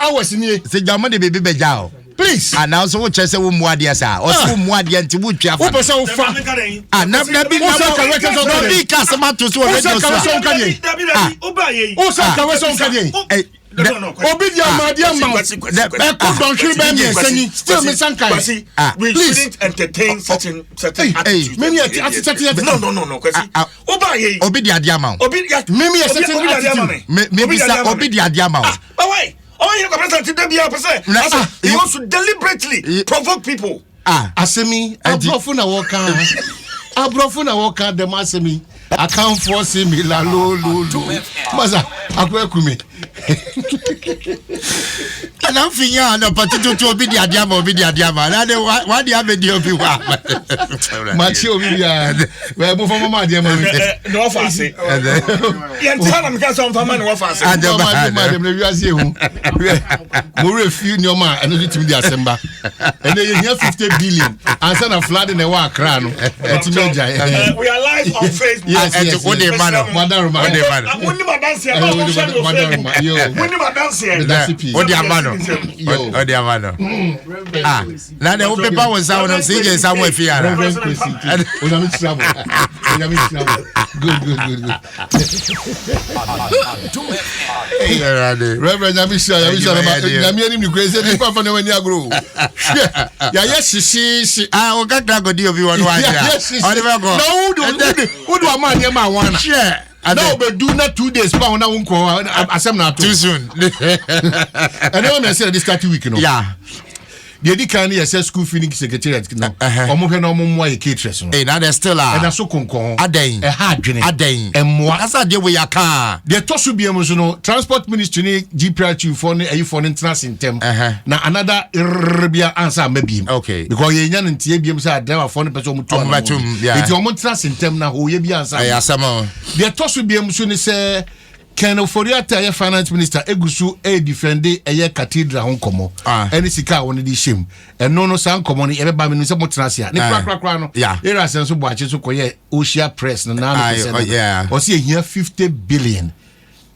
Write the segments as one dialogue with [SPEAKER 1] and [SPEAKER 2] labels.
[SPEAKER 1] hours ni.
[SPEAKER 2] Say jamo de baby bejao.
[SPEAKER 1] Please.
[SPEAKER 2] And also what chese wo muadia sa. O so muadia nti wo twa fa.
[SPEAKER 1] Wo person fa.
[SPEAKER 2] Na bi na bi ka sama to so we do so.
[SPEAKER 1] Obaye. O so ka we so nka dey. Obidia Madia Mount. Don't you be me saying still me sankai.
[SPEAKER 3] We shouldn't entertain certain attitudes.
[SPEAKER 1] Mimi attitude.
[SPEAKER 3] No. Obaye.
[SPEAKER 2] Obidia Diamond.
[SPEAKER 1] Mimi a certain attitude.
[SPEAKER 2] Maybe Obidia Diamond.
[SPEAKER 3] Why? Oh, you can present to be he wants to deliberately provoke people.
[SPEAKER 1] Asemi, Abrofuna Walker, the Masemi. I can't force him. La lo. Maza, akwe
[SPEAKER 2] And I'm thinking, no, but to Obidia Diamond. Why do you have a deal?
[SPEAKER 1] Macho, we move from my dear man.
[SPEAKER 3] No fancy. Yeah, tell them because I'm from no fancy.
[SPEAKER 1] Madam, you are saying, more refuse your man, and you to the Assembly. And then you hear 50 billion, and send a flood in a war crown. We
[SPEAKER 3] are live on Facebook.
[SPEAKER 1] Yes.
[SPEAKER 2] What the man?
[SPEAKER 3] I wouldn't never dance here.
[SPEAKER 2] What the man? What the man? Now the open power was out of CJ somewhere here.
[SPEAKER 1] Good. Reverend Namisha, you crazy when you grow. Yes, she.
[SPEAKER 2] I will get that good of you on one.
[SPEAKER 1] Who do a man? Share. No, but do not 2 days. Pound now, Asem too soon. And then I said this 30 week, yeah. The Edikani SS school feeling secretariat. Omoke no mo e caterers.
[SPEAKER 2] Eh, now they still are.
[SPEAKER 1] And so konkon.
[SPEAKER 2] Aden.
[SPEAKER 1] E ha adwene.
[SPEAKER 2] Aden.
[SPEAKER 1] Emwa.
[SPEAKER 2] Asa de we yaka.
[SPEAKER 1] The tosu bi emu so no transport ministry ni GPRT for ne ayi for international intem. Na another bia answer maybe.
[SPEAKER 2] Okay.
[SPEAKER 1] Because ye nya ntie bi emu say driver for ne person mu to. Iti omo international intem na ho ye bi answer.
[SPEAKER 2] Eh, asama.
[SPEAKER 1] The tosu bi emu so ni say Ken Oforiata ye finance minister egusu defende eye cathedral honkomo any sika won di shame eno no san komo ni ebe ba me se motrasia ne kra no era senso boache so koye Ocean Press na na o se ehia 50 billion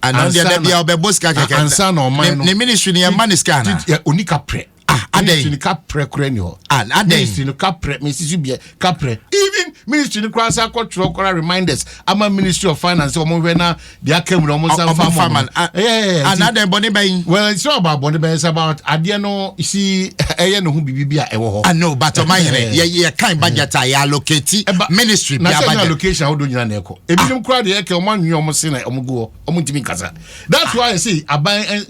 [SPEAKER 2] and on the be obeboska keke
[SPEAKER 1] ansa na o man no
[SPEAKER 2] ne ministry ne maniska na
[SPEAKER 1] onika pre ministry ka pre krenyo ministry no ka pre ministry bi ka pre even ministry no kwasa control reminders ama ministry of finance o mo we na dia kam no mo san farm another body by well it's not about body by it's about ade no see eye no hu bibia e wo ho
[SPEAKER 2] I know but Omanhene ye kind budget ya allocate ministry
[SPEAKER 1] bia budget na allocation how do nyina na eko ebinim kra de eke o manwe o mo se na o mo go o mo ntimi kasa that's why I say aban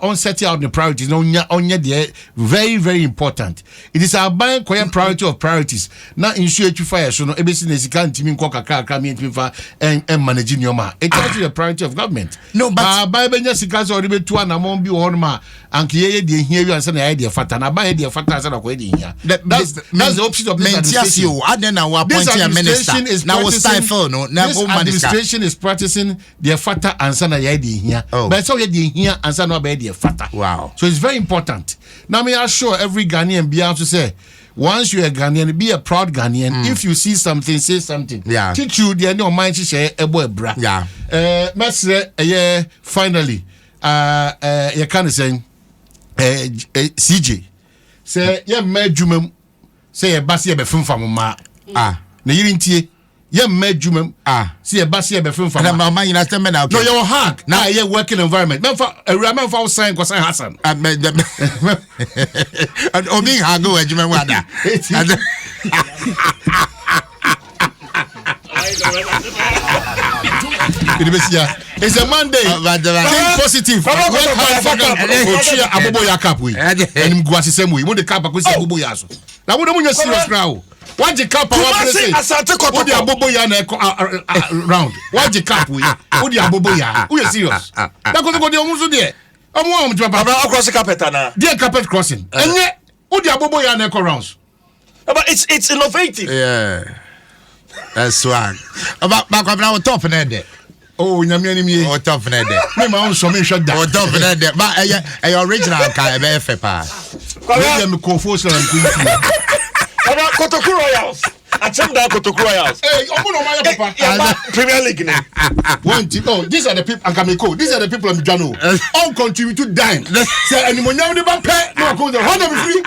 [SPEAKER 1] on set out the priorities no onya de very very important. It is our bank priority of priorities. Now ensure you fire so no ebesi na sika ntimi nko kakra mi ntimi fa and managing your ma. It is the priority of government.
[SPEAKER 2] No but
[SPEAKER 1] buy benya sika so be to na mo bi ho no ma anke ye de hia wi ansa na ye de fata na buy de fata ansa na ko de hia. That's the opposite of this administration.
[SPEAKER 2] Adena wa appoint a minister. Now was stifle no na
[SPEAKER 1] this administration is practicing the fata ansa na ye de hia. But so ye de hia ansa na be de fata.
[SPEAKER 2] Wow.
[SPEAKER 1] So it's very important. Now me assure every Ghanaian be able to say once you're a Ghanaian, be a proud Ghanaian. If you see something, say something.
[SPEAKER 2] Yeah.
[SPEAKER 1] Teach you the no mind to say a boy bra.
[SPEAKER 2] Yeah.
[SPEAKER 1] Finally, you can say CJ. Say yeah, me jumem. Say a basi be film from ma. Na yirintie. Yeah, made you see a bassy be film from
[SPEAKER 2] my United men out.
[SPEAKER 1] No, your hack now yeah working environment. Man for a ramen for sign because I Hassan.
[SPEAKER 2] I made them and Obi Hago Edgeman Wada.
[SPEAKER 1] It's a Monday. Think positive. Abobo ya cap we. And Gwasi same way. When the cap go say Abobo ya so. Now we don't serious now. What the cap what say Asante what the Abobo ya na round. What the cap we. What the Abobo ya. Who is serious? That go dey omuso there. Omo am papa
[SPEAKER 3] across the carpet na.
[SPEAKER 1] There carpet crossing. Enye who the Abobo ya na rounds.
[SPEAKER 3] But it's innovative.
[SPEAKER 2] Yeah. That's swag. About Kwabena on top of that.
[SPEAKER 1] Oh, nyame ni
[SPEAKER 2] on top of that.
[SPEAKER 1] Me ma on so me shut down.
[SPEAKER 2] On top of that. But original ka be fe pa.
[SPEAKER 1] Kwabena me confuse na nku.
[SPEAKER 3] About Kotoku Royals. Acham da Kotoko Royals.
[SPEAKER 1] Hey, omo no my papa.
[SPEAKER 3] Premier League.
[SPEAKER 1] One team. Oh, these are the people. Ankamiko. These are the people of Jano. All contribute to dine. Say any money never pay. No, go there. Hold on, free.